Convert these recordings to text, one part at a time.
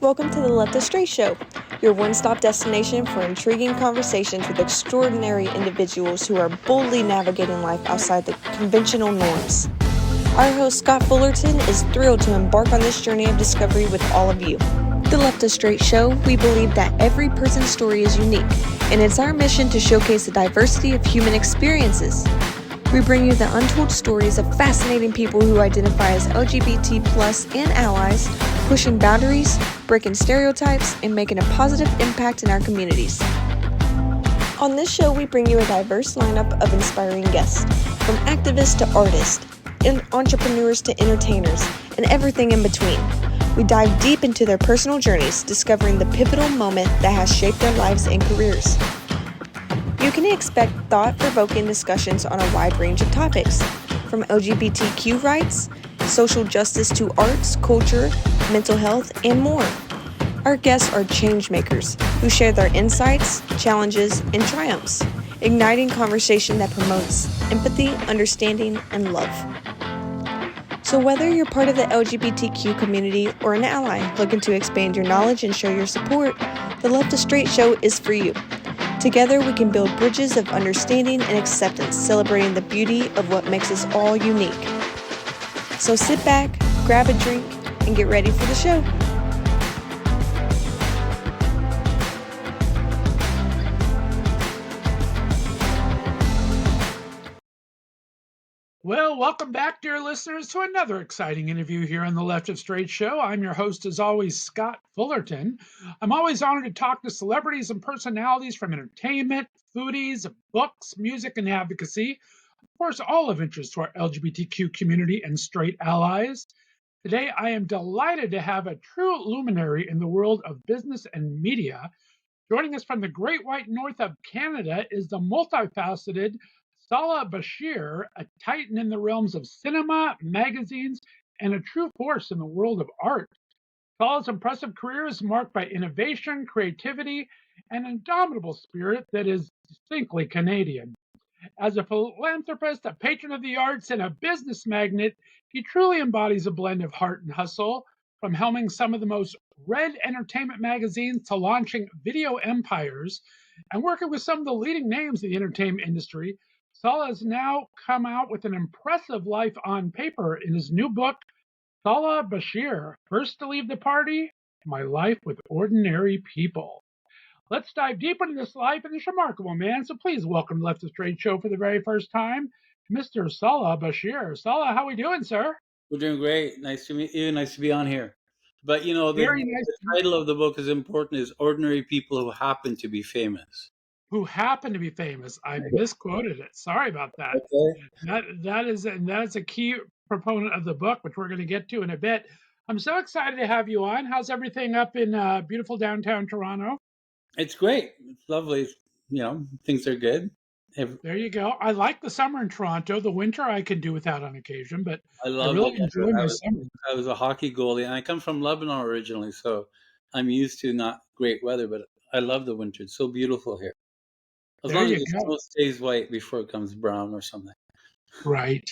Welcome to the Left of Str8 Show, your one-stop destination for intriguing conversations with extraordinary individuals who are boldly navigating life outside the conventional norms. Our host, Scott Fullerton, is thrilled to embark on this journey of discovery with all of you. The Left of Str8 Show, we believe that every person's story is unique, and it's our mission to showcase the diversity of human experiences. We bring you the untold stories of fascinating people who identify as LGBT+ and allies, pushing boundaries, breaking stereotypes, and making a positive impact in our communities. On this show, we bring you a diverse lineup of inspiring guests, from activists to artists, and entrepreneurs to entertainers, and everything in between. We dive deep into their personal journeys, discovering the pivotal moment that has shaped their lives and careers. You can expect thought-provoking discussions on a wide range of topics, from LGBTQ rights, social justice to arts, culture, mental health, and more. Our guests are change makers who share their insights, challenges, and triumphs, igniting conversation that promotes empathy, understanding, and love. So whether you're part of the LGBTQ community or an ally looking to expand your knowledge and show your support, the Left of Str8 Show is for you. Together, we can build bridges of understanding and acceptance, celebrating the beauty of what makes us all unique. So sit back, grab a drink, and get ready for the show. Well, welcome back, dear listeners, to another exciting interview here on the Left of Str8 Show. I'm your host, as always, Scott Fullerton. I'm always honored to talk to celebrities and personalities from entertainment, foodies, books, music, and advocacy. Of course, all of interest to our LGBTQ community and straight allies. Today, I am delighted to have a true luminary in the world of business and media. Joining us from the Great White North of Canada is the multifaceted Salah Bachir, a titan in the realms of cinema, magazines, and a true force in the world of art. Salah's impressive career is marked by innovation, creativity, and an indomitable spirit that is distinctly Canadian. As a philanthropist, a patron of the arts, and a business magnate, he truly embodies a blend of heart and hustle, from helming some of the most read entertainment magazines to launching video empires and working with some of the leading names in the entertainment industry. Salah has now come out with an impressive life on paper in his new book, Salah Bachir, First to Leave the Party, My Life with Ordinary People. Let's dive deeper into this life and this remarkable man. So please welcome Left of Str8 Show for the very first time, Mr. Salah Bachir. Salah, how are we doing, sir? We're doing great. Nice to meet you. Nice to be on here. But you know, Very nice. the title of the book is important, is Ordinary People Who Happen to Be Famous. Who happen to be famous. I misquoted it. Sorry about that. Okay. That is a key proponent of the book, which we're going to get to in a bit. I'm so excited to have you on. How's everything up in beautiful downtown Toronto? It's great. It's lovely. You know, things are good. There you go. I like the summer in Toronto. The winter I can do without on occasion, but I I love the really winter. enjoy my summer. I was a hockey goalie, and I come from Lebanon originally, so I'm used to not great weather, but I love the winter. It's so beautiful here. As There long as you the go. snow stays white before it comes brown or something. Right.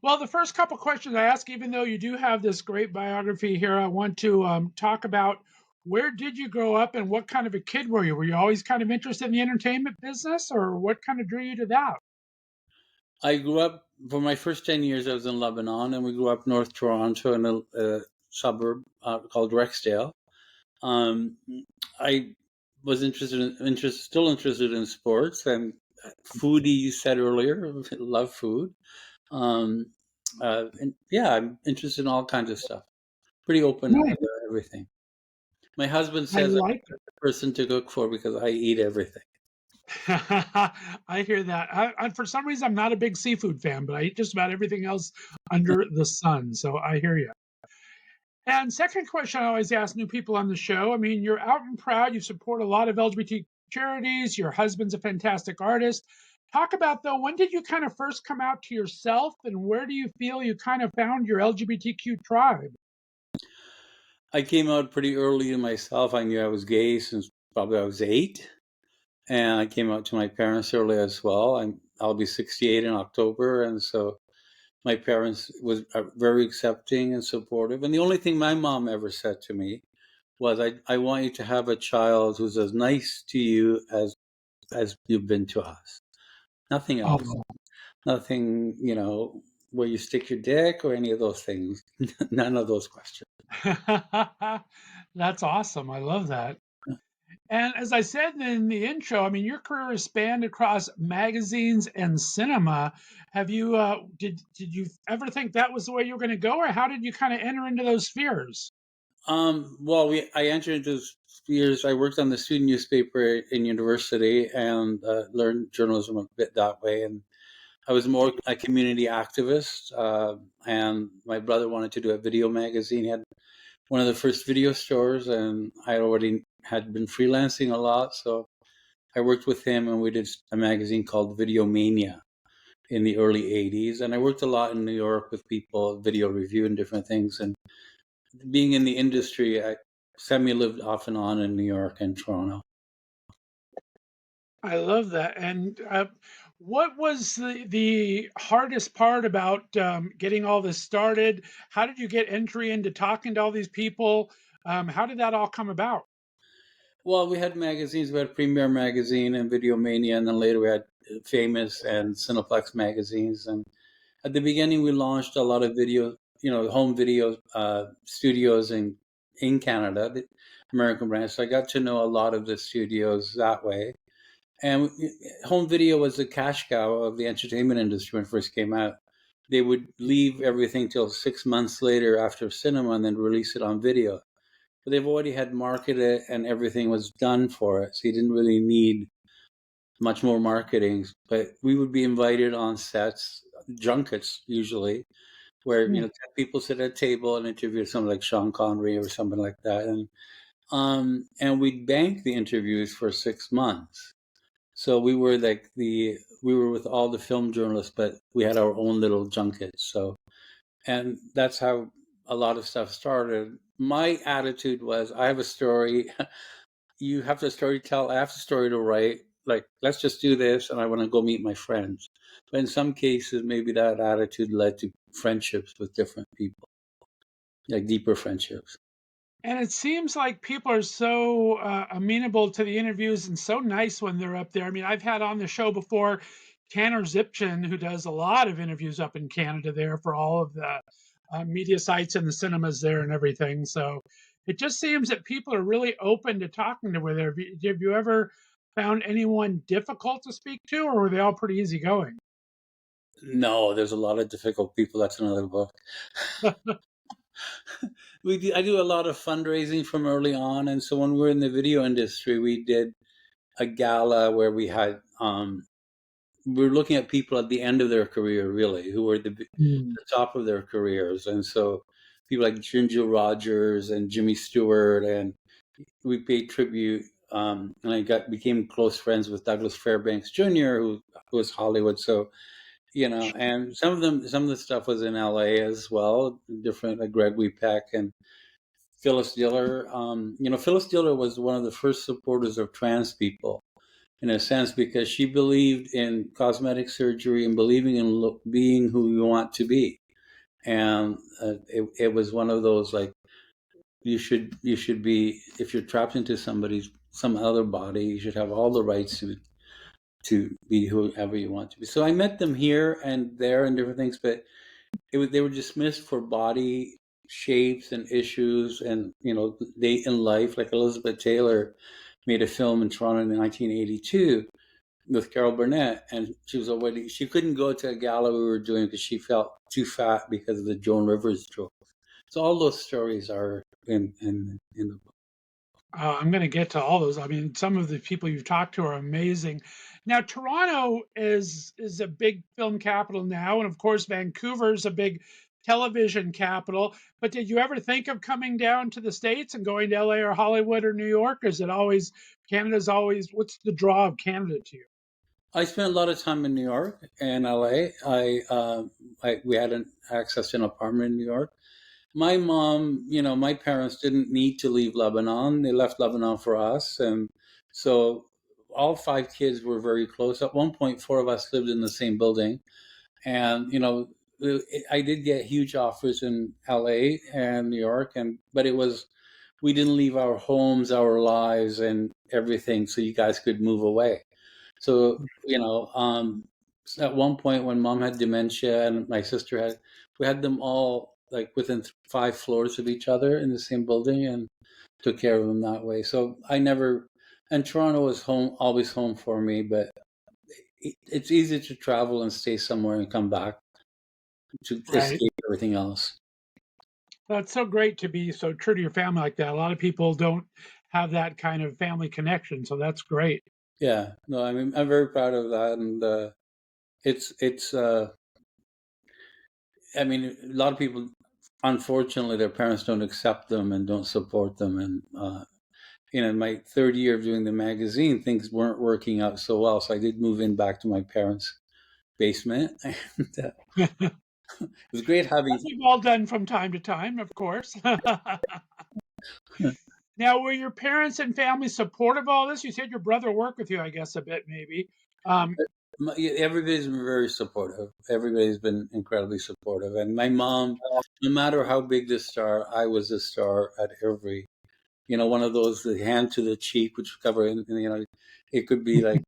Well, the first couple questions I ask, even though you do have this great biography here, I want to talk about where did you grow up and what kind of a kid were you? Were you always kind of interested in the entertainment business, or what kind of drew you to that? I grew up, for my first 10 years, I was in Lebanon, and we grew up North Toronto in a suburb called Rexdale. Um, I was still interested in sports and foodie, you said earlier, love food. Um, and yeah, I'm interested in all kinds of stuff. Pretty open Nice. about everything. My husband I says I'm like the person to cook for because I eat everything. I hear that. For some reason, I'm not a big seafood fan, but I eat just about everything else under the sun. So I hear you. And second question I always ask new people on the show. I mean, you're out and proud. You support a lot of LGBT charities. Your husband's a fantastic artist. Talk about, though, when did you kind of first come out to yourself, and where do you feel you kind of found your LGBTQ tribe? I came out pretty early to myself. I knew I was gay since probably I was 8. And I came out to my parents early as well. I'll be 68 in October, and so my parents are very accepting and supportive. And the only thing my mom ever said to me was I want you to have a child who's as nice to you as you've been to us. Nothing else. Oh, Nothing, where you stick your dick or any of those things. None of those questions. that's awesome. I love that. And as I said in the intro, I mean, your career has spanned across magazines and cinema. Have you did you ever think that was the way you were going to go, or how did you kind of enter into those spheres? Well, I entered into spheres. I worked on the student newspaper in university and learned journalism a bit that way. And I was more a community activist. And my brother wanted to do a video magazine. He had one of the first video stores, and I already had been freelancing a lot. So I worked with him, and we did a magazine called Video Mania in the early 80s. And I worked a lot in New York with people, video review and different things. And being in the industry, I semi-lived off and on in New York and Toronto. I love that. And what was the hardest part about getting all this started? How did you get entry into talking to all these people? How did that all come about? Well, we had magazines. We had Premiere Magazine and Video Mania, and then later we had Famous and Cineplex magazines. And at the beginning, we launched a lot of video, home video studios in Canada, the American branch. So I got to know a lot of the studios that way. And home video was the cash cow of the entertainment industry when it first came out. They would leave everything till 6 months later after cinema and then release it on video. But they've already had marketed and everything was done for it. So you didn't really need much more marketing. But we would be invited on sets, junkets usually, where Hmm. 10 people sit at a table and interview someone like Sean Connery or something like that. And we'd bank the interviews for 6 months. So we were we were with all the film journalists, but we had our own little junkets. So, and that's how a lot of stuff started. My attitude was, I have a story. You have a story to tell. I have a story to write. Like, let's just do this, and I want to go meet my friends. But in some cases, maybe that attitude led to friendships with different people, like deeper friendships. And it seems like people are so amenable to the interviews and so nice when they're up there. I mean, I've had on the show before Tanner Zipchin, who does a lot of interviews up in Canada there for all of the media sites and the cinemas there and everything. So it just seems that people are really open to talking to. Where have you ever found anyone difficult to speak to, or were they all pretty easygoing? No, there's a lot of difficult people. That's another book. I do a lot of fundraising from early on, and so when we were in the video industry, we did a gala where we were looking at people at the end of their career, really, who were Mm. the top of their careers, and so people like Ginger Rogers and Jimmy Stewart, and we paid tribute. And I became close friends with Douglas Fairbanks Jr., who was Hollywood. So and some of the stuff was in LA as well, different like Greg Weepeck and Phyllis Diller. Phyllis Diller was one of the first supporters of trans people in a sense because she believed in cosmetic surgery and believing in being who you want to be. And it was one of those like you should be, if you're trapped into some other body, you should have all the rights to be whoever you want to be. So I met them here and there and different things, but they were dismissed for body shapes and issues, and late in life. Like Elizabeth Taylor made a film in Toronto in 1982 with Carol Burnett, and she couldn't go to a gala we were doing because she felt too fat because of the Joan Rivers joke. So all those stories are in the book. I'm going to get to all those. I mean, some of the people you've talked to are amazing. Now, Toronto is a big film capital now, and of course, Vancouver's a big television capital. But did you ever think of coming down to the States and going to LA or Hollywood or New York? Or is it always Canada's always? What's the draw of Canada to you? I spent a lot of time in New York and LA. We had access to an apartment in New York. My mom, my parents didn't need to leave Lebanon. They left Lebanon for us. And so all five kids were very close. At one point, four of us lived in the same building. And, I did get huge offers in LA and New York. But it was we didn't leave our homes, our lives, and everything, so you guys could move away. So at one point when mom had dementia and my sister had, we had them all like within 5 floors of each other in the same building, and took care of them that way. So I never, and Toronto was home, always home for me, but it's easy to travel and stay somewhere and come back to Right. escape everything else. That's so great to be so true to your family like that. A lot of people don't have that kind of family connection, so that's great. Yeah, no, I mean, I'm very proud of that, and it's I mean, a lot of people, unfortunately, their parents don't accept them and don't support them, and in my third year of doing the magazine, things weren't working out so well, so I did move in back to my parents' basement, and it was great having. As we've all done from time to time, of course. Now, were your parents and family supportive of all this? You said your brother worked with you, I guess, a bit maybe. Everybody's been very supportive. Everybody's been incredibly supportive, and my mom, no matter how big the star, I was a star at every, one of those, the hand to the cheek, which cover, it could be like,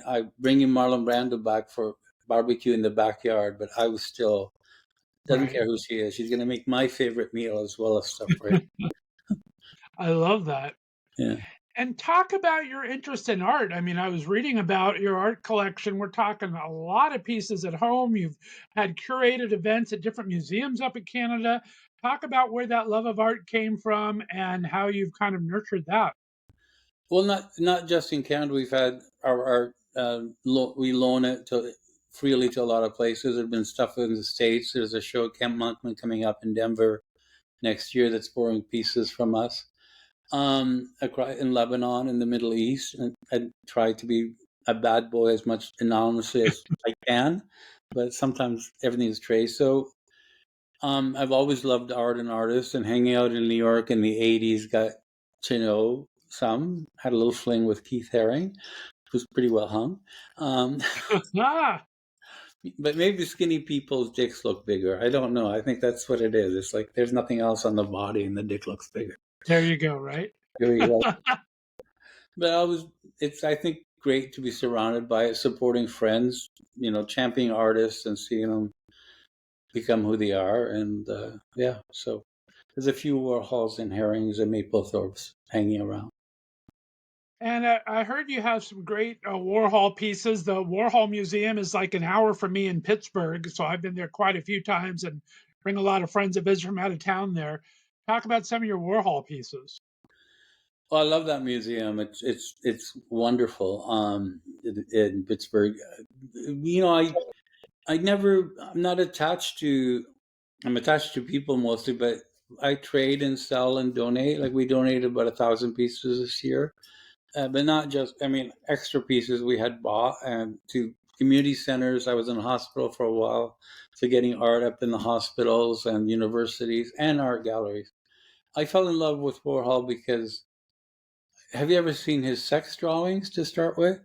I bringing Marlon Brando back for barbecue in the backyard, but I was still, doesn't Right. care who she is. She's going to make my favorite meal as well as stuff for him. I love that. Yeah. And talk about your interest in art. I mean, I was reading about your art collection. We're talking a lot of pieces at home. You've had curated events at different museums up in Canada. Talk about where that love of art came from and how you've kind of nurtured that. Well, not just in Canada. We've had our art. We loan it freely to a lot of places. There's been stuff in the States. There's a show, Camp Monkman, coming up in Denver next year that's borrowing pieces from us. In Lebanon, in the Middle East, and I try to be a bad boy as much anonymously as I can, but sometimes everything is traced. So I've always loved art and artists, and hanging out in New York in the '80s, got to know some. Had a little fling with Keith Haring, who's pretty well hung. Ah, But maybe skinny people's dicks look bigger. I don't know. I think that's what it is. It's like there's nothing else on the body, and the dick looks bigger. there you go, right? Very well. But it's, I think, great to be surrounded by it, supporting friends, championing artists and seeing them become who they are. And yeah, so there's a few Warhols and Herrings and Maplethorpes hanging around. And I heard you have some great Warhol pieces. The Warhol Museum is like an hour from me in Pittsburgh, so I've been there quite a few times and bring a lot of friends that visit from out of town there. Talk about some of your Warhol pieces. Well, I love that museum. It's wonderful. In Pittsburgh, I'm not attached to. I'm attached to people mostly, but I trade and sell and donate. Like we donated about 1,000 pieces this year. But not just, I mean, extra pieces we had bought and to community centers. I was in a hospital for a while, so getting art up in the hospitals and universities and art galleries. I fell in love with Warhol because, have you ever seen his sex drawings to start with?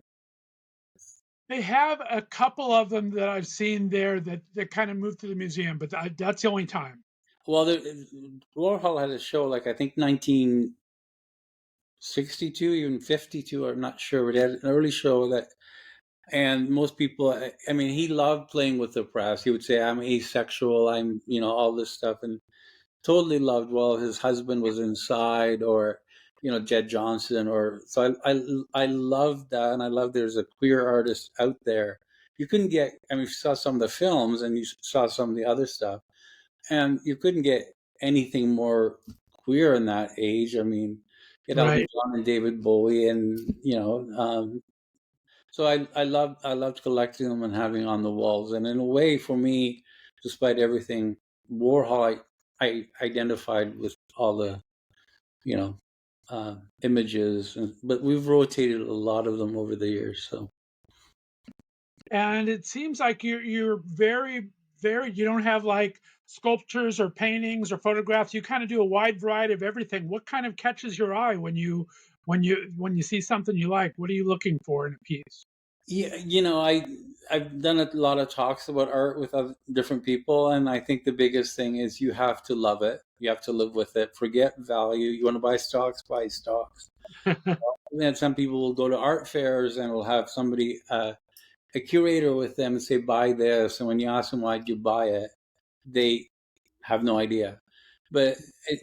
They have a couple of them that I've seen there that kind of moved to the museum, but that's the only time. Well, Warhol had a show like I think 1962, even 52. I'm not sure, but he had an early show that. And most people, I mean, he loved playing with the press. He would say, I'm asexual, I'm, all this stuff. And totally loved while his husband was inside, or, Jed Johnson. So I loved that. And I love there's a queer artist out there. You couldn't get, I mean, you saw some of the films and you saw some of the other stuff. And you couldn't get anything more queer in that age. I mean, get Elton Right. John and David Bowie and, so I loved collecting them and having on the walls. And in a way, for me, despite everything, Warhol I identified with all the you know images, but we've rotated a lot of them over the years. So And it seems like you're very, very, you don't have like sculptures or paintings or photographs. You kind of do a wide variety of everything. What kind of catches your eye when you see something you like? What are you looking for in a piece? Yeah, I've done a lot of talks about art with other, different people, and I think the biggest thing is you have to love it. You have to live with it. Forget value. You want to buy stocks, buy stocks. And then some people will go to art fairs and will have somebody, a curator with them, and say, "Buy this." And when you ask them why'd you buy it, they have no idea. But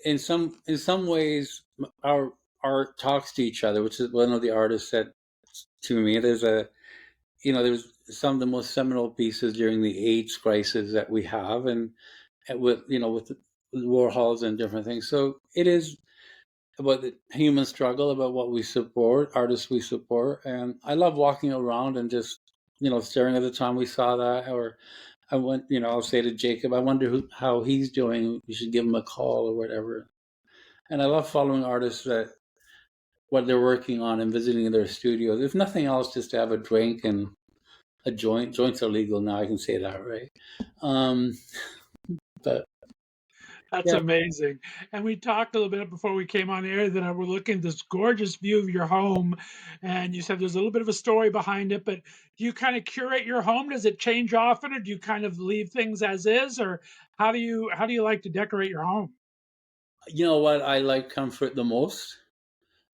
in some ways, our art talks to each other, which is one of the artists said to me. There's some of the most seminal pieces during the AIDS crisis that we have, and with the Warhols and different things. So it is about the human struggle, about what we support, artists we support, and I love walking around and just staring at the time we saw that, or I'll say to Jacob, I wonder how he's doing. You should give him a call or whatever. And I love following artists that what they're working on and visiting their studios. If nothing else, just to have a drink and a joint. Joints are legal now. I can say that, right? Um, but That's yeah, amazing. And we talked a little bit before we came on air that I were looking at this gorgeous view of your home, and you said there's a little bit of a story behind it. But do you kind of curate your home? Does it change often, or do you kind of leave things as is, or how do you like to decorate your home? you know what? I like comfort the most.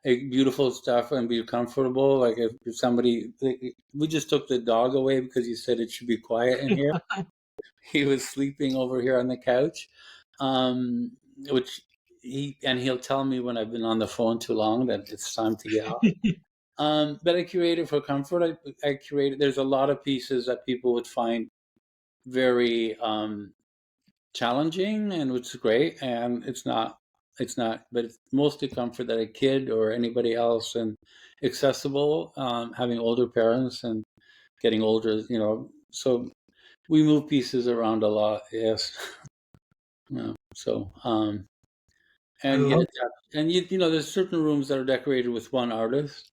Like, beautiful stuff and be comfortable. Like if somebody, we just took the dog away because he said it should be quiet in here. He was sleeping over here on the couch, um, which he'll tell me when I've been on the phone too long that it's time to get out. But I curated for comfort. I curated. There's a lot of pieces that people would find very challenging, and which is great. And it's not, but it's mostly comfort that a kid or anybody else, and accessible. Having older parents and getting older, so we move pieces around a lot. Yes. Yeah. So, I and love. yet, and there's certain rooms that are decorated with one artist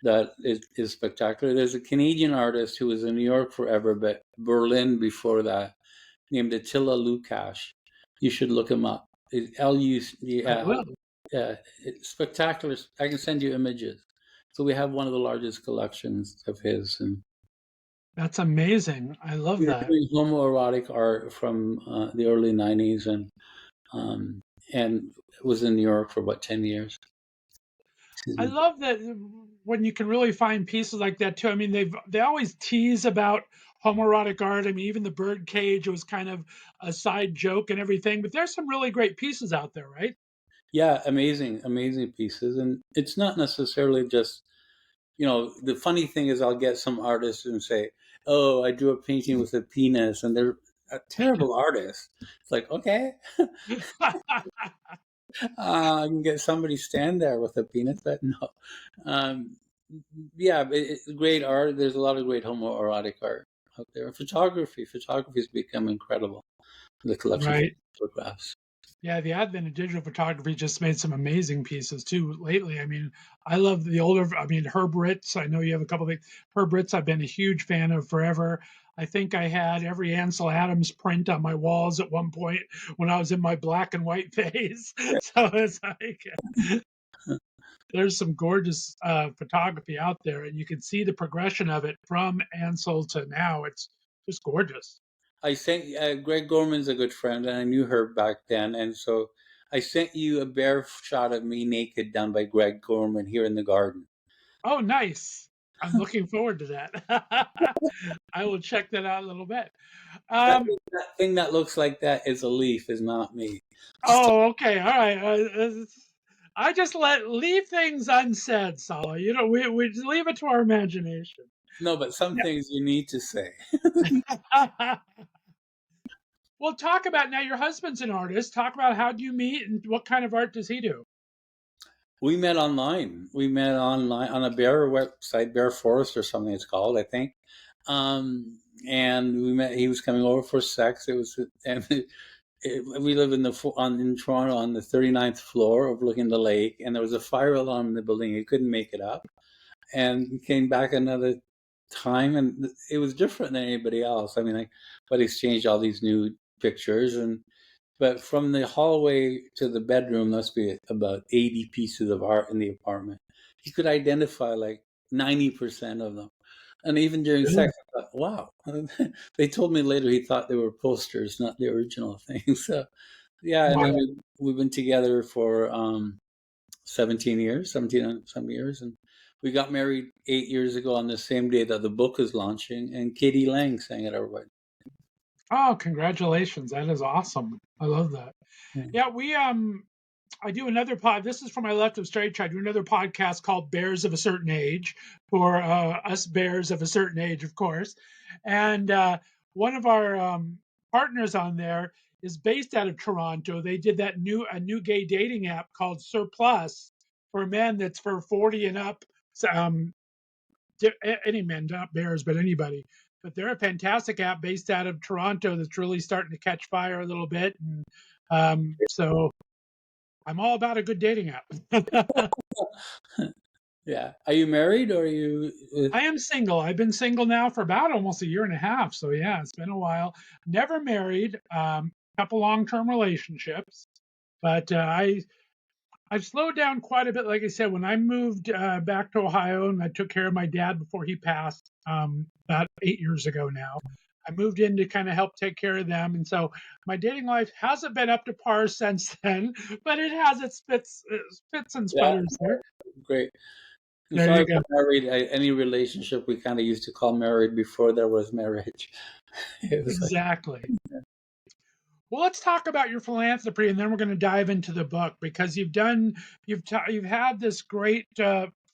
that is spectacular. There's a Canadian artist who was in New York forever, but Berlin before that, named Attila Lukács. You should look him up. Lu, I yeah, will. it's spectacular. I can send you images. So we have one of the largest collections of his, and That's amazing. I love we were that. doing homoerotic art from the early '90s, um, and was in New York for about 10 years. Excuse I me. love that when you can really find pieces like that too. I mean, they always tease about homoerotic art. I mean, even the bird cage was kind of a side joke and everything. But there's some really great pieces out there, right? Yeah, amazing, amazing pieces, and it's not necessarily just the funny thing is I'll get some artists and say, "Oh, I drew a painting with a penis," and they're a terrible artist. It's like, okay, I can get somebody stand there with a penis, but no. Um, yeah, but great art. There's a lot of great homoerotic art out there. Photography has become incredible. The collection of Right. photographs. Yeah, the advent of digital photography just made some amazing pieces too lately. I mean, I love the older, I mean, Herb Ritz. I know you have a couple of things. Herb Ritz, I've been a huge fan of forever. I think I had every Ansel Adams print on my walls at one point when I was in my black and white phase. So it's like there's some gorgeous photography out there, and you can see the progression of it from Ansel to now. It's just gorgeous. I sent Greg Gorman's a good friend, and I knew her back then, and so I sent you a bare shot of me naked done by Greg Gorman here in the garden. Oh, nice. I'm looking forward to that. I will check that out a little bit. That, Um, that thing that looks like that is a leaf, is not me. Just oh, okay, all right. I just leave things unsaid, Salah. You know, we just leave it to our imagination. no, but some things you need to say. Yeah. Well, talk about now. Your husband's an artist. Talk about how do you meet and what kind of art does he do? We met online. We met online on a bear website, Bear Forest or something it's called, I think. And we met. He was coming over for sex. It was, and we live in Toronto on the 39th floor overlooking the lake, and there was a fire alarm in the building. He couldn't make it up, and he came back another time, and it was different than anybody else. I mean, but exchanged all these new pictures, but from the hallway to the bedroom, must be about 80 pieces of art in the apartment. He could identify like 90% of them. And even during Yeah. sex, I thought, wow. They told me later he thought they were posters, not the original thing. So, yeah, and Wow. then we've been together for 17 years, 17 and some years. And we got married 8 years ago on the same day that the book is launching. And Katie Lang sang at our wedding. Oh, congratulations. That is awesome. I love that. Yeah. Yeah, I do another this is for my Left of Str8 Show. I do another podcast called Bears of a Certain Age for us bears of a certain age, of course. And one of our partners on there is based out of Toronto. They did a new gay dating app called Surplus for men that's for 40 and up. Um, any men, not bears, but anybody. But they're a fantastic app based out of Toronto that's really starting to catch fire a little bit. And so I'm all about a good dating app. Yeah. Are you married or are you I am single. I've been single now for about almost a year and a half. So yeah, it's been a while. Never married. Couple long-term relationships, but I've slowed down quite a bit. Like I said, when I moved back to Ohio and I took care of my dad before he passed about 8 years ago now, I moved in to kind of help take care of them. And so my dating life hasn't been up to par since then, but it has its spits and yeah, sputters there. great. And There so I you was go. married. Any relationship we kind of used to call married before there was marriage. It was like, Exactly. Well, let's talk about your philanthropy, and then we're going to dive into the book because you've had this great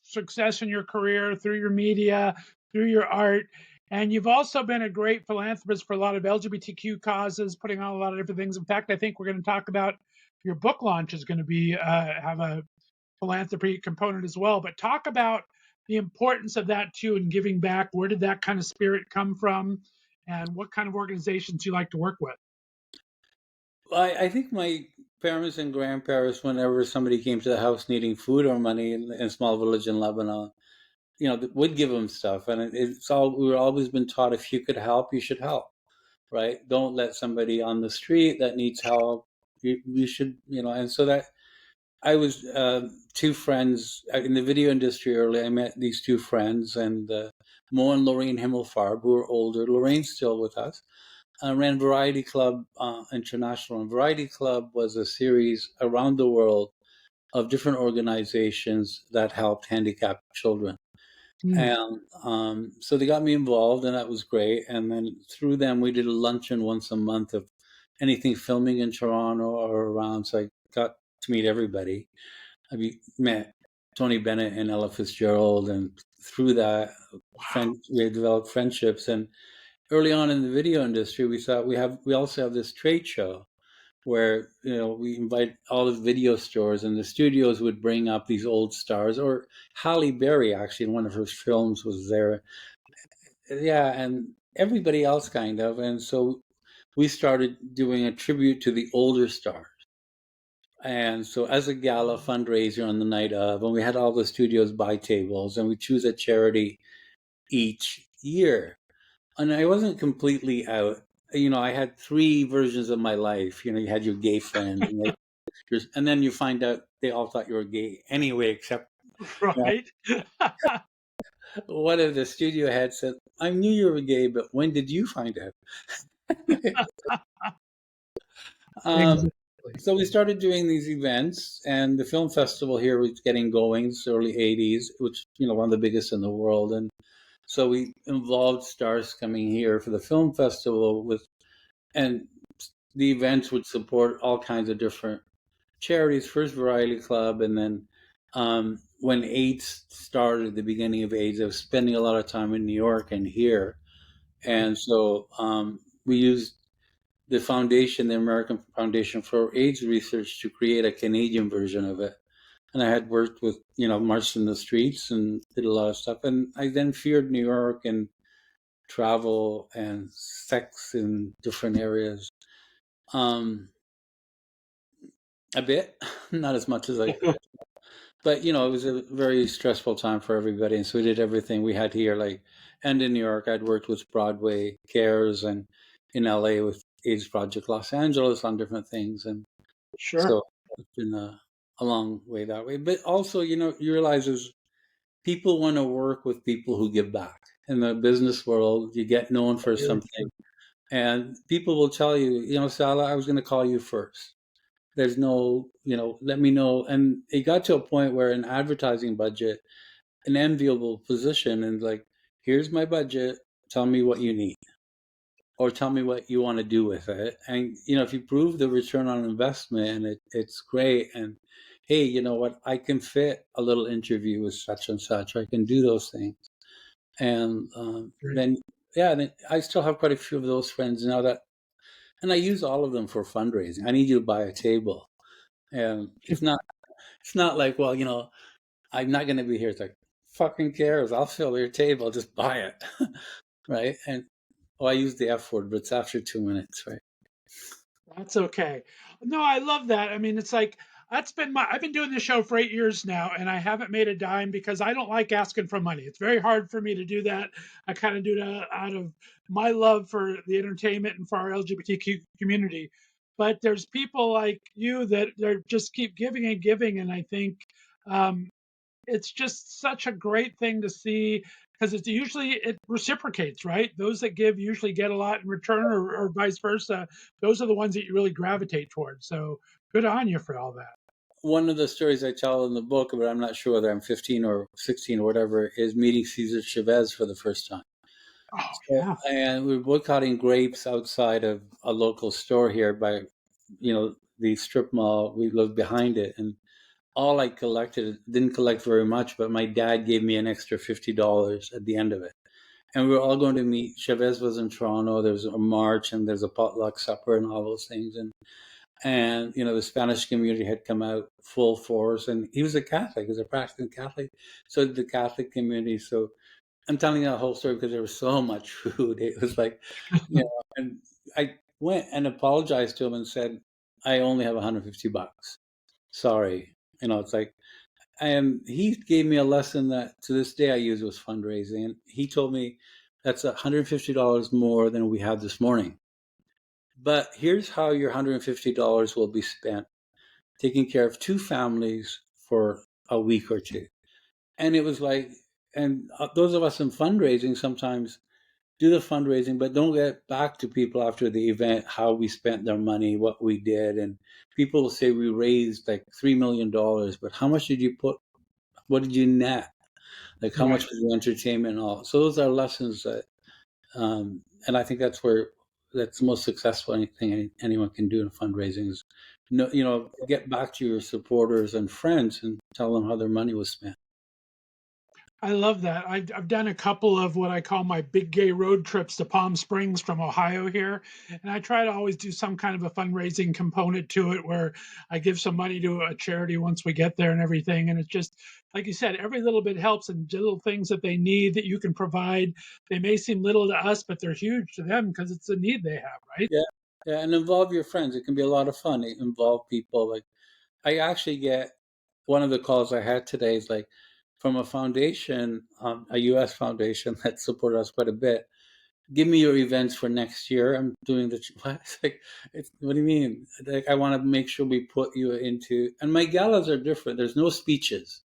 success in your career through your media, through your art, and you've also been a great philanthropist for a lot of LGBTQ causes, putting on a lot of different things. In fact, I think we're going to talk about your book launch is going to be have a philanthropy component as well. But talk about the importance of that too, and giving back. Where did that kind of spirit come from, and what kind of organizations you like to work with? I think my parents and grandparents, whenever somebody came to the house needing food or money in a small village in Lebanon, would give them stuff. And it's all, we were always been taught if you could help, you should help, right? Don't let somebody on the street that needs help. You should, and so that I was two friends in the video industry early. I met these two friends, and Mo and Lorraine Himmelfarb, who are older. Lorraine's still with us. Ran Variety Club International. And Variety Club was a series around the world of different organizations that helped handicapped children. Hmm. And so they got me involved, and that was great. And then through them, we did a luncheon once a month of anything filming in Toronto or around. So I got to meet everybody. I met Tony Bennett and Ella Fitzgerald, and through that, we developed friendships. And early on in the video industry, we thought we also have this trade show where we invite all the video stores, and the studios would bring up these old stars. Or Halle Berry, actually, in one of her films was there. Yeah, and everybody else kind of. And so we started doing a tribute to the older stars. And so as a gala fundraiser on the night of, and we had all the studios buy tables, and we choose a charity each year. And I wasn't completely out. I had three versions of my life. You had your gay friend, and then you find out they all thought you were gay anyway, except Right. one of the studio heads said, "I knew you were gay, but when did you find out?" um, Exactly. so we started doing these events, and the film festival here was getting going. It's early '80s, which one of the biggest in the world, and so we involved stars coming here for the film festival and the events would support all kinds of different charities. First Variety Club, and then when AIDS started, at the beginning of AIDS, I was spending a lot of time in New York and here, and so we used the foundation, the American Foundation for AIDS Research, to create a Canadian version of it. And I had worked with, marched in the streets and did a lot of stuff. And I then feared New York and travel and sex in different areas. A bit, not as much as I could. But, it was a very stressful time for everybody. And so we did everything we had here, and in New York, I'd worked with Broadway Cares, and in LA with AIDS Project Los Angeles on different things. And Sure. so it's been a long way that way. But also, you realize is people want to work with people who give back. in the business world, you get known for something, and people will tell you, Salah, I was going to call you first. There's no, let me know. And it got to a point where an advertising budget, an enviable position, and like, here's my budget. Tell me what you need, or tell me what you want to do with it. And if you prove the return on investment, and it's great. And hey, you know what? I can fit a little interview with such and such. I can do those things. And then, yeah, then I still have quite a few of those friends now and I use all of them for fundraising. I need you to buy a table, and it's not like, well, I'm not going to be here. It's like, fucking cares? I'll fill your table. Just buy it, right? And I use the F word, but it's after 2 minutes, right? That's okay. No, I love that. I mean, it's like I've been doing this show for 8 years now, and I haven't made a dime because I don't like asking for money. It's very hard for me to do that. I kind of do that out of my love for the entertainment and for our LGBTQ community. But there's people like you that they're just keep giving and giving, and I think um, it's just such a great thing to see because it reciprocates, right? Those that give usually get a lot in return, or vice versa. Those are the ones that you really gravitate towards. So good on you for all that. One of the stories I tell in the book, but I'm not sure whether I'm 15 or 16 or whatever, is meeting Cesar Chavez for the first time. Oh So, yeah, and we were boycotting grapes outside of a local store here by, the strip mall. We lived behind it, and all I collected, didn't collect very much, but my dad gave me an extra $50 at the end of it. And we were all going to meet. Chavez was in Toronto. There was a march, and there's a potluck supper and all those things. And the Spanish community had come out full force, and he was a Catholic. He was a practicing Catholic. So did the Catholic community. So I'm telling you that whole story because there was so much food. It was like, and I went and apologized to him and said, I only have $150. Sorry. It's like, and he gave me a lesson that to this day I use with fundraising. And he told me that's $150 more than we had this morning. But here's how your $150 will be spent: taking care of 2 families for a week or 2. And it was like, and those of us in fundraising sometimes do the fundraising, but don't get back to people after the event how we spent their money, what we did. And people will say we raised like $3 million, but how much did you put? What did you net? Like how much was the entertainment and all? So those are lessons that, and I think that's the most successful thing anyone can do in fundraising is, get back to your supporters and friends and tell them how their money was spent. I love that. I've done a couple of what I call my big gay road trips to Palm Springs from Ohio here. And I try to always do some kind of a fundraising component to it where I give some money to a charity once we get there and everything. And it's just, like you said, every little bit helps, and little things that they need that you can provide. They may seem little to us, but they're huge to them because it's a need they have, right? Yeah. Yeah. And involve your friends. It can be a lot of fun. Involve people. Like I actually get one of the calls I had today is like from a foundation, a US foundation that supported us quite a bit. Give me your events for next year. I'm doing the it's like, what do you mean? Like, I want to make sure we put you into, and my galas are different. There's no speeches,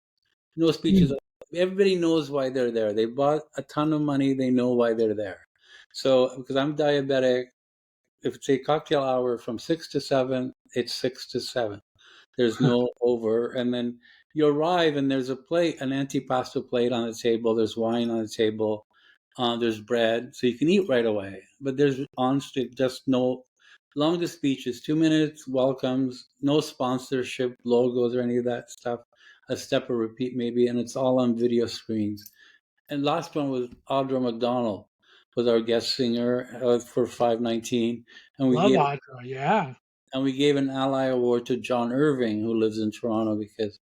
no speeches. Mm. Everybody knows why they're there. They bought a ton of money. They know why they're there. So because I'm diabetic, if it's a cocktail hour from 6 to 7, it's 6 to 7. There's no over. And then you arrive and there's a plate, an antipasto plate on the table. There's wine on the table. There's bread, so you can eat right away. But there's honestly just no longest speeches, 2 minutes, welcomes, no sponsorship, logos, or any of that stuff. A step or repeat maybe, and it's all on video screens. And last one was Audra McDonald, was our guest singer for 519, and Love Audra. Yeah. we gave an Ally Award to John Irving, who lives in Toronto, because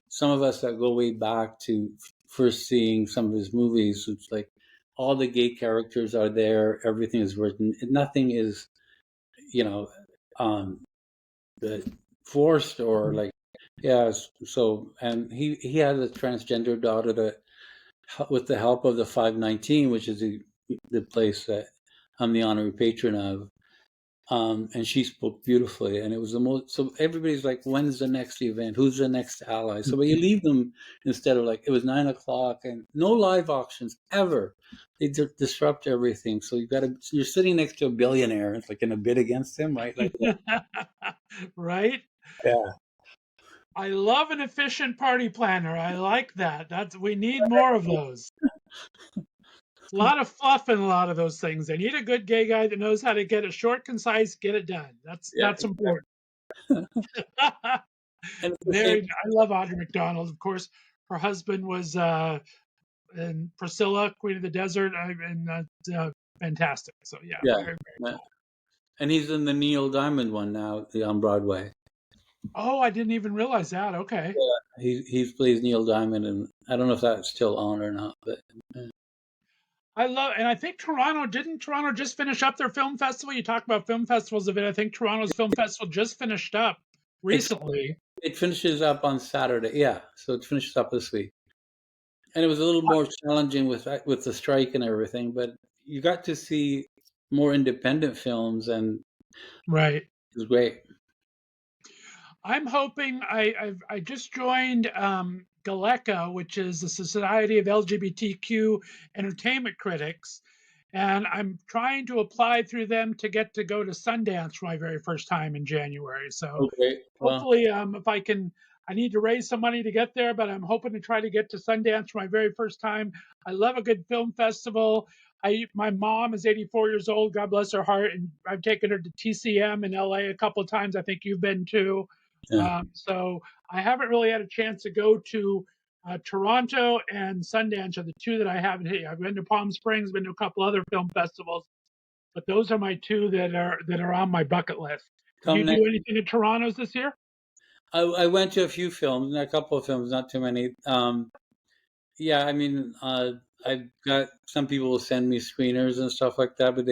some of us that go way back to first seeing some of his movies, it's like all the gay characters are there, everything is written, nothing is, you know, um, forced or like, yeah. So, and he has a transgender daughter that, with the help of the 519, which is the place that I'm the honorary patron of, and she spoke beautifully, and it was the most. So everybody's like, "When's the next event? Who's the next ally?" So but you leave them instead of like it was 9 o'clock and no live auctions ever. They disrupt everything. So you're sitting next to a billionaire. It's like in a bid against him, right? Like, Right? yeah, I love an efficient party planner. I like that. We need more of those. A lot of fluff in a lot of those things. They need a good gay guy that knows how to get it short, concise, get it done. yeah. That's important. And it's the same. Very. I love Audrey McDonald. Of course, her husband was in Priscilla, Queen of the Desert, and fantastic. So yeah, Yeah, very very yeah. cool. And he's in the Neil Diamond one now on Broadway. Oh, I didn't even realize that. Okay. Yeah, he plays Neil Diamond, and I don't know if that's still on or not, but I love, and I think didn't Toronto just finish up their film festival? You talk about film festivals a bit. I think Toronto's film festival just finished up it's recently. it finishes up on Saturday. Yeah, so it finishes up this week, and it was a little more challenging with the strike and everything, but you got to see more independent films, and Right. it was great. I'm hoping I just joined GALECA, which is the Society of LGBTQ Entertainment Critics, and I'm trying to apply through them to get to go to Sundance for my very first time in January. So Okay, well, hopefully, if I can, I need to raise some money to get there, but I'm hoping to try to get to Sundance for my very first time. I love a good film festival. My mom is 84 years old, God bless her heart, and I've taken her to TCM in LA a couple of times. I think you've been too. yeah, So I haven't really had a chance to go to Toronto and Sundance are the two that I haven't hit. I've been to Palm Springs, been to a couple other film festivals, but those are my two that are on my bucket list. Did you come do next. anything at Toronto's this year? I went to a few films, a couple of films, not too many. Yeah, I mean, I've got some people will send me screeners and stuff like that, but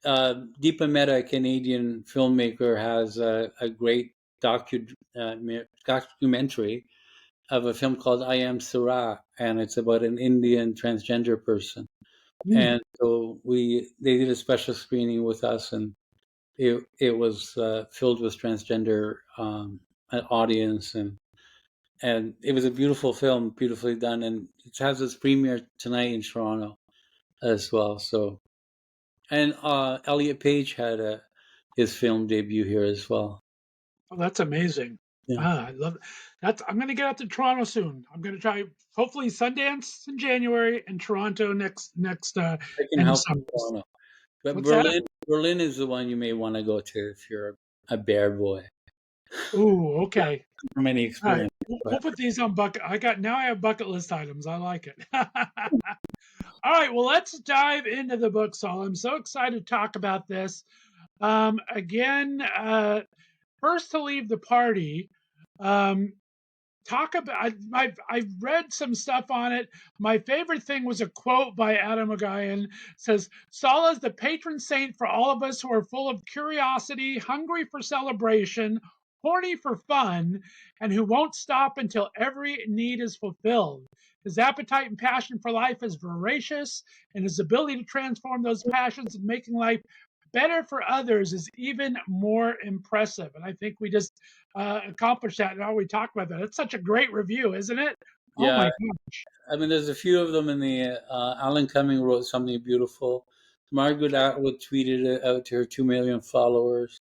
Deepa Mehta, a Canadian filmmaker, has a great documentary of a film called I Am Sarah, and it's about an Indian transgender person. Mm. And so they did a special screening with us, and it was filled with transgender an audience, and it was a beautiful film, beautifully done, and it has its premiere tonight in Toronto as well. So, and Elliot Page had his film debut here as well. Oh, that's amazing. Yeah, I love that. I'm going to get out to Toronto soon. I'm going to try hopefully Sundance in January and Toronto next I can end of help summer. in Toronto, but What's that? Berlin is the one you may want to go to if you're a bear boy. Ooh, okay. From any All right. experience, We'll but put these on bucket. I have bucket list items. I like it. All right. Well, let's dive into the book, Saul. I'm so excited to talk about this. Again, first to leave the party. Um, talk about I've read some stuff on it. My favorite thing was a quote by Adam McGuyan. Says Salah is the patron saint for all of us who are full of curiosity, hungry for celebration, horny for fun, and who won't stop until every need is fulfilled. His appetite and passion for life is voracious, and his ability to transform those passions and making life better for others is even more impressive. And I think we just accomplished that. Now we talk about that. It's such a great review, isn't it? Oh yeah, my gosh. I mean, there's a few of them in the. Alan Cumming wrote something beautiful. Margaret Atwood tweeted it out to her 2 million followers.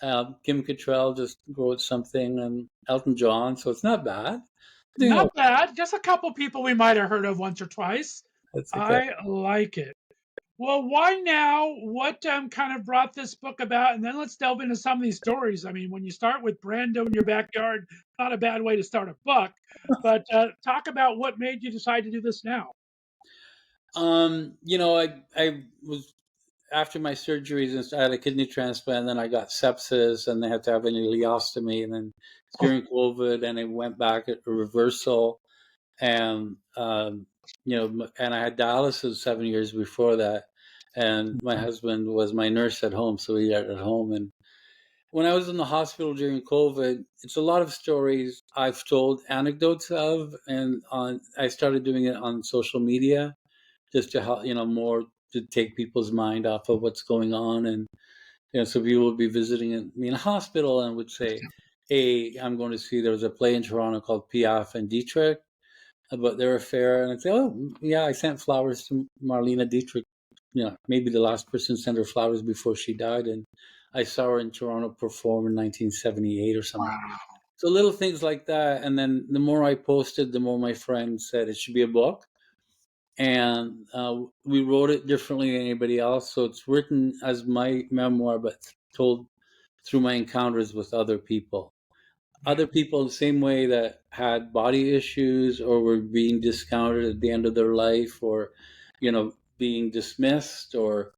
Kim Cattrall just wrote something, and Elton John. So it's not bad. I think Not bad. Just a couple people we might have heard of once or twice. that's okay. I like it. Well, why now? What kind of brought this book about? And then let's delve into some of these stories. I mean, when you start with Brando in your backyard, not a bad way to start a book. But talk about what made you decide to do this now. I was after my surgeries and I had a kidney transplant, and then I got sepsis, and they had to have an ileostomy, and then Oh, during COVID, and it went back at a reversal, and and I had dialysis 7 years before that, and my husband was my nurse at home, so we had at home, and when I was in the hospital during COVID, it's a lot of stories I've told anecdotes of, and I started doing it on social media just to help, more to take people's mind off of what's going on. So people would be visiting me in a hospital and would say, "Hey, I'm going to see." There was a play in Toronto called Piaf and Dietrich about their affair, and I'd say, "Oh, yeah, I sent flowers to Marlene Dietrich. Maybe the last person sent her flowers before she died, and I saw her in Toronto perform in 1978 or something." Wow. So little things like that, and then the more I posted, the more my friends said it should be a book, and we wrote it differently than anybody else. So it's written as my memoir, but told through my encounters with other people. Other people, the same way that had body issues or were being discounted at the end of their life, or being dismissed, or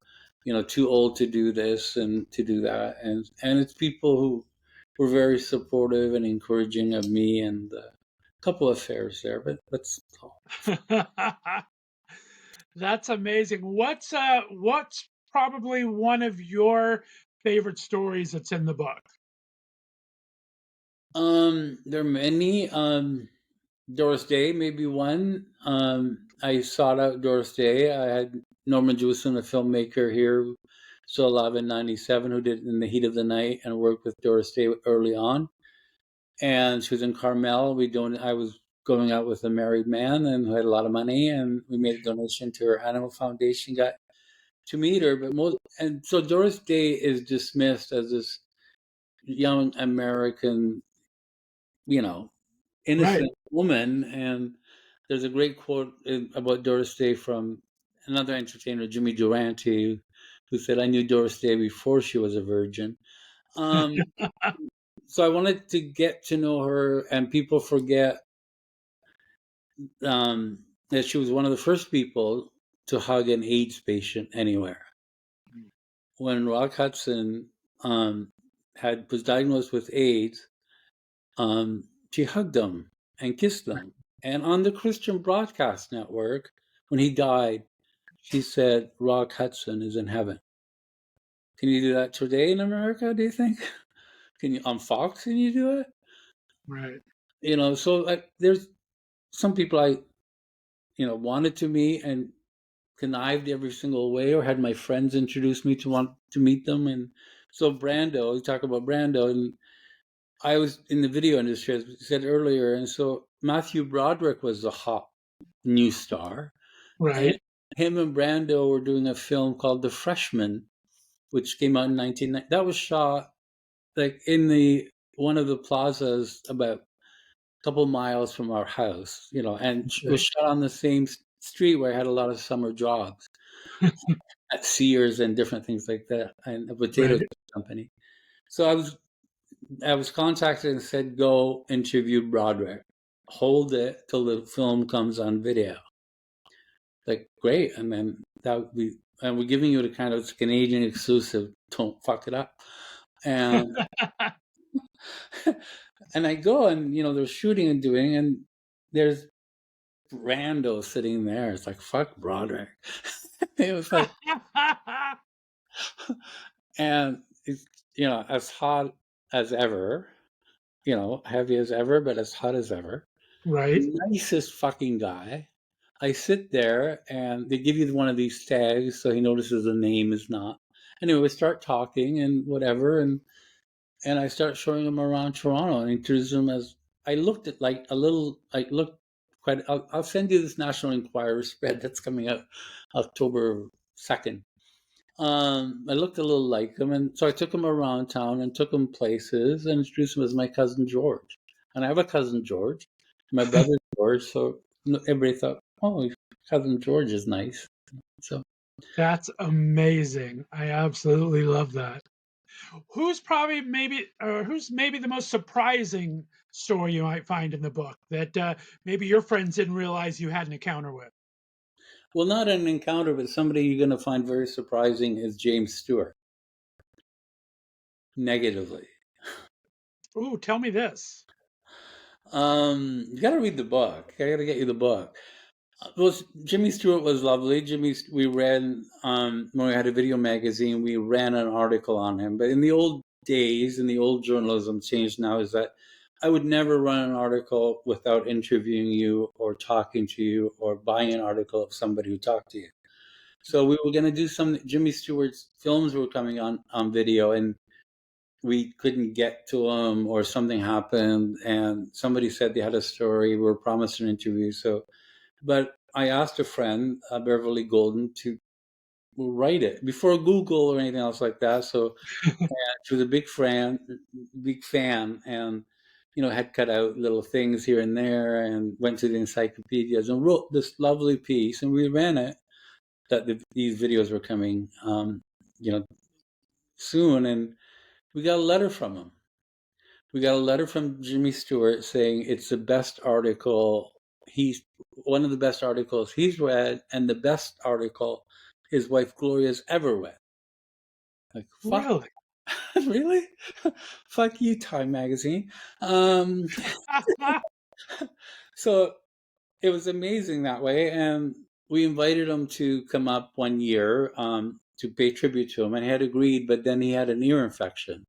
too old to do this and to do that, and it's people who were very supportive and encouraging of me, and a couple of affairs there, but that's all. That's amazing. What's probably one of your favorite stories that's in the book? There are many. Doris Day may be one. I sought out Doris Day. I had Norman Jewison, a filmmaker here, still alive in '97, who did In the Heat of the Night and worked with Doris Day early on. And she was in Carmel. I was going out with a married man and who had a lot of money, and we made a donation to her animal foundation. Got to meet her, and so Doris Day is dismissed as this young American, innocent woman. And there's a great quote about Doris Day from another entertainer, Jimmy Durante, who said, "I knew Doris Day before she was a virgin." So I wanted to get to know her, and people forget that she was one of the first people to hug an AIDS patient anywhere. When Rock Hudson was diagnosed with AIDS, she hugged him and kissed him. And on the Christian Broadcast Network, when he died, she said, "Rock Hudson is in heaven." Can you do that today in America, do you think? Can you, on Fox, can you do it? Right. So there's some people I, wanted to meet and connived every single way, or had my friends introduce me to want to meet them. And so Brando, you talk about Brando, and I was in the video industry, as we said earlier, and so Matthew Broderick was a hot new star. And Right. him and Brando were doing a film called The Freshman, which came out in 1990. That was shot like in one of the plazas about a couple miles from our house, and it was shot on the same street where I had a lot of summer jobs at Sears and different things like that, and a potato company. So I was contacted and said, "Go interview Broderick. Hold it till the film comes on video." Like, great. And then we're giving you the kind of Canadian exclusive. Don't fuck it up. And and I go, and they're shooting and doing, and there's Brando sitting there. It's like, fuck Broderick. It was like, and it's as hot as ever, heavy as ever, but as hot as ever. Right. Nicest fucking guy. I sit there, and they give you one of these tags so he notices the name is not. Anyway, we start talking and whatever, and I start showing him around Toronto and introduce him as. I looked at like a little. I looked quite. I'll send you this National Enquirer spread that's coming out October 2nd. I looked a little like him, and so I took him around town and took him places and introduced him as my cousin George. And I have a cousin George, my brother George. So everybody thought, "Oh, cousin George is nice." So That's amazing. I absolutely love that. Who's maybe the most surprising story you might find in the book that maybe your friends didn't realize you had an encounter with? well, not an encounter, but somebody you're going to find very surprising is James Stewart. Negatively. Ooh, tell me this. You got to read the book. I got to get you the book. Well, Jimmy Stewart was lovely. We ran when we had a video magazine. We ran an article on him. But in the old days, in the old journalism, changed now is that I would never run an article without interviewing you or talking to you or buying an article of somebody who talked to you. So we were going to do some Jimmy Stewart's films were coming on video, and we couldn't get to them, or something happened, and somebody said they had a story. We were promised an interview. So, but I asked a friend, Beverly Golden, to write it before Google or anything else like that. So she was a big fan, and had cut out little things here and there, and went to the encyclopedias and wrote this lovely piece, and we ran it that these videos were coming, soon, and we got a letter from him. We got a letter from Jimmy Stewart saying it's the best article he's one of the best articles he's read, and the best article his wife Gloria's ever read. Like, fuck. Really? Really? Fuck you, Time Magazine. So it was amazing that way, and we invited him to come up one year to pay tribute to him, and he had agreed, but then he had an ear infection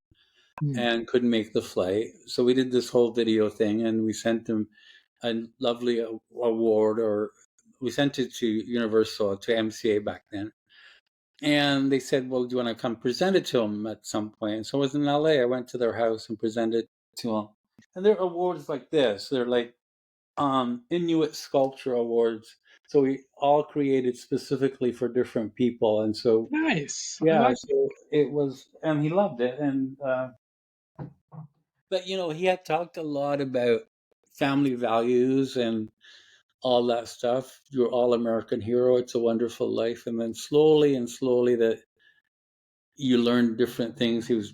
and couldn't make the flight. So we did this whole video thing, and we sent him a lovely award, or we sent it to Universal, to MCA back then. And they said, well, do you want to come present it to him at some point? And so I was in LA. I went to their house and presented to him. And they're awards like this. They're like Inuit sculpture awards. So we all created specifically for different people. And so, nice. yeah, so it was, and he loved it. And, but, he had talked a lot about family values and all that stuff. You're all American hero. It's a wonderful life. And then slowly that you learn different things. He was,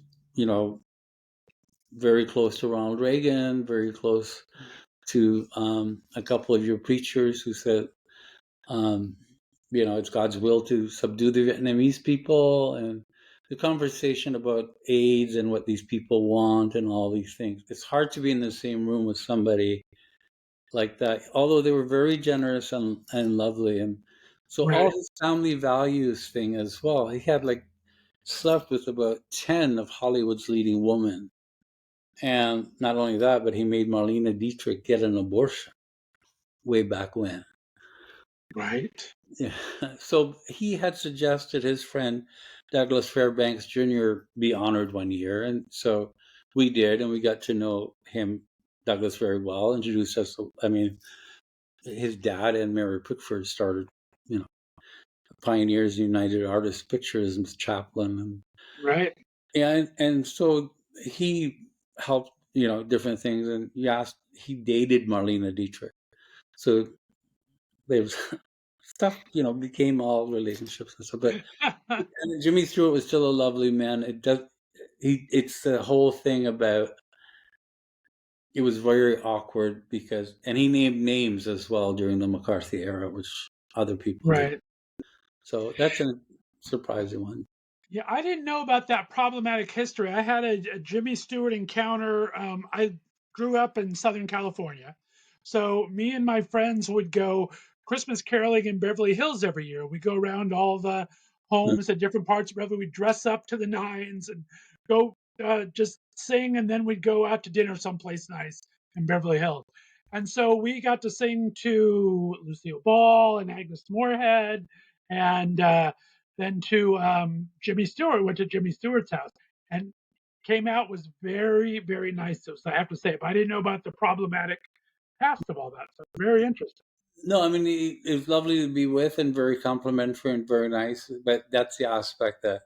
very close to Ronald Reagan, very close to a couple of your preachers who said, it's God's will to subdue the Vietnamese people, and the conversation about AIDS and what these people want and all these things. It's hard to be in the same room with somebody like that, although they were very generous and lovely. And so all his family values thing as well. He had slept with about 10 of Hollywood's leading women. And not only that, but he made Marlene Dietrich get an abortion way back when. Right. Yeah. So he had suggested his friend Douglas Fairbanks Jr. be honored one year. And so we did, and we got to know him, Douglas, very well, introduced us. His dad and Mary Pickford started, Pioneers United Artists Pictures and Chaplin. And, right. And so he helped, different things. And he dated Marlene Dietrich. So there was stuff, became all relationships and stuff. But and Jimmy Stewart was still a lovely man. It's the whole thing about, it was very awkward and he named names as well during the McCarthy era, which other people did. So that's a surprising one. Yeah, I didn't know about that problematic history. I had a Jimmy Stewart encounter. I grew up in Southern California. So me and my friends would go Christmas caroling in Beverly Hills every year. We go around all the homes at different parts of Beverly. We'd dress up to the nines and go just sing, and then we'd go out to dinner someplace nice in Beverly Hills. And so we got to sing to Lucille Ball and Agnes Moorehead, and then to Jimmy Stewart. Went to Jimmy Stewart's house and came out, was very, very nice to us, I have to say. But I didn't know about the problematic past of all that. So very interesting. No, it was lovely to be with, and very complimentary and very nice. But that's the aspect that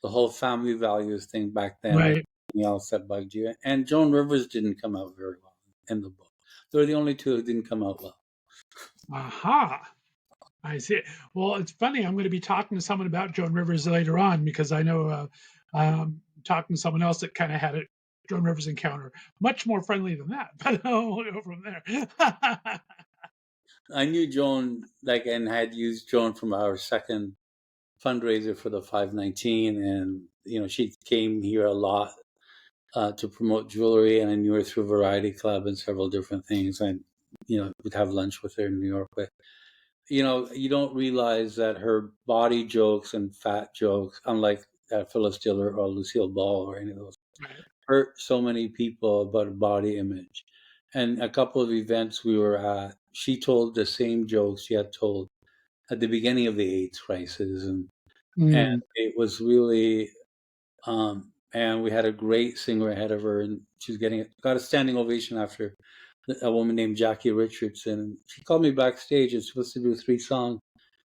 the whole family values thing back then. Right. Anything else that bugged you. And Joan Rivers didn't come out very well in the book. They're the only two who didn't come out well. Aha. I see. Well, it's funny. I'm going to be talking to someone about Joan Rivers later on, because I know talking to someone else that kind of had a Joan Rivers encounter, much more friendly than that. But we'll go from there. I knew Joan, and had used Joan from our second fundraiser for the 519, and she came here a lot to promote jewelry, and I knew her through Variety Club and several different things. And would have lunch with her in New York. But you don't realize that her body jokes and fat jokes, unlike Phyllis Diller or Lucille Ball or any of those, hurt so many people about body image. And a couple of events we were at, she told the same jokes she had told at the beginning of the AIDS crisis, and Mm. it was really, and we had a great singer ahead of her, and she was got a standing ovation after a woman named Jackie Richardson. She called me backstage and supposed to do 3 songs.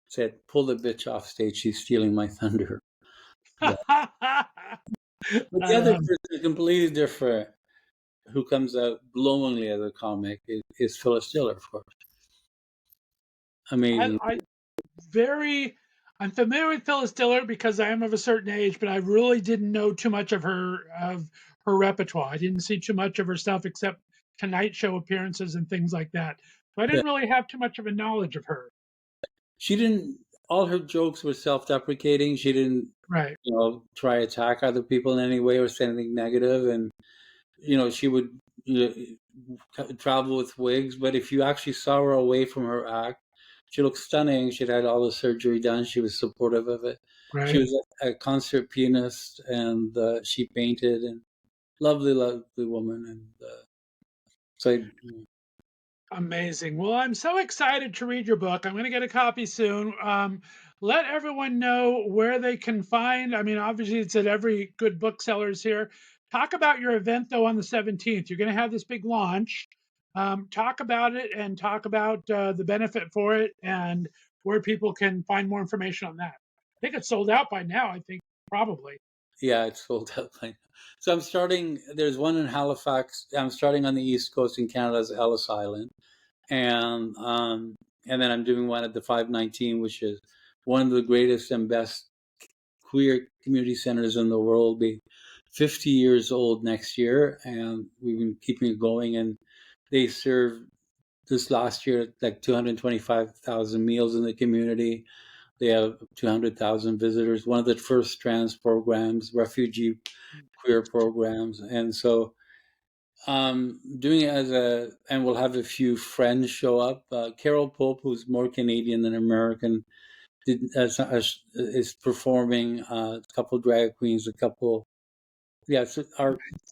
Said, "Pull the bitch off stage. She's stealing my thunder." But I the other love it. person, completely different, who comes out glowingly as a comic, is Phyllis Diller, of course. Amazing. I'm familiar with Phyllis Diller because I am of a certain age, but I really didn't know too much of her repertoire. I didn't see too much of her stuff except Tonight Show appearances and things like that. So I Yeah. didn't really have too much of a knowledge of her. She didn't. All her jokes were self-deprecating. She didn't, Right. try to attack other people in any way or say anything negative. And she would travel with wigs. But if you actually saw her away from her act, she looked stunning. She'd had all the surgery done. She was supportive of it. Right. She was a concert pianist, and she painted, and lovely, lovely woman. And so Amazing. Well, I'm so excited to read your book. I'm going to get a copy soon. Let everyone know where they can find. I mean, obviously, it's at every good booksellers here. Talk about your event, though, on the 17th. You're going to have this big launch. Talk about it and talk about the benefit for it and where people can find more information on that. I think it's sold out by now, I think, probably. Yeah, it's sold out by now. So I'm starting, there's one in Halifax. I'm starting on the East Coast in Canada's Ellis Island. And then I'm doing one at the 519, which is one of the greatest and best queer community centers in the world. Be 50 years old next year, and we've been keeping it going. And they serve this last year like 225,000 meals in the community. They have 200,000 visitors. One of the first trans programs, refugee queer programs, and so doing it and we'll have a few friends show up. Carol Pope, who's more Canadian than American, is performing. A couple drag queens,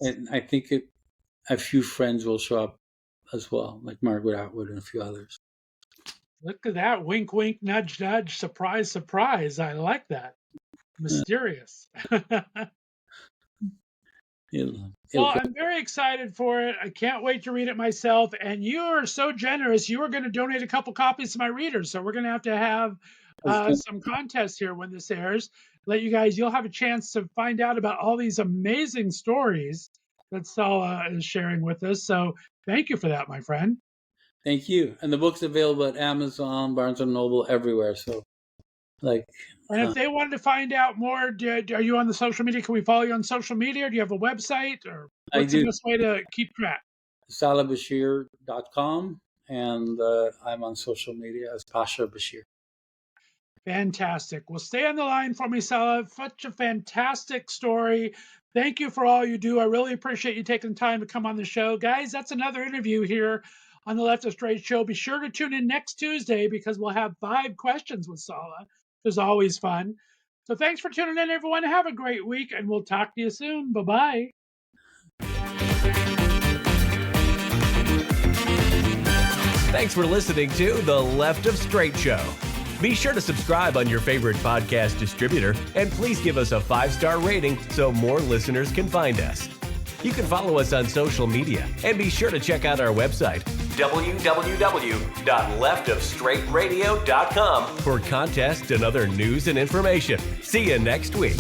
and I think a few friends will show up as well, like Margaret Atwood and a few others. Look at that. Wink, wink, nudge, nudge. Surprise, surprise. I like that. Mysterious. Well, I'm very excited for it. I can't wait to read it myself. And you are so generous. You are going to donate a couple copies to my readers. So we're going to have some contests here when this airs. You'll have a chance to find out about all these amazing stories that Salah is sharing with us. So thank you for that, my friend. Thank you. And the book's available at Amazon, Barnes & Noble, everywhere. So, and if they wanted to find out more, are you on the social media? Can we follow you on social media? Or do you have a website? Or what's the best way to keep track? SalahBachir.com, and I'm on social media as Pasha Bachir. Fantastic. Well, stay on the line for me, Salah. Such a fantastic story. Thank you for all you do. I really appreciate you taking time to come on the show. Guys, that's another interview here on the Left of Str8 Show. Be sure to tune in next Tuesday because we'll have 5 questions with Salah, which is always fun. So thanks for tuning in, everyone. Have a great week, and we'll talk to you soon. Bye-bye. Thanks for listening to the Left of Str8 Show. Be sure to subscribe on your favorite podcast distributor, and please give us a 5-star rating so more listeners can find us. You can follow us on social media, and be sure to check out our website, www.leftofstraightradio.com, for contests and other news and information. See you next week.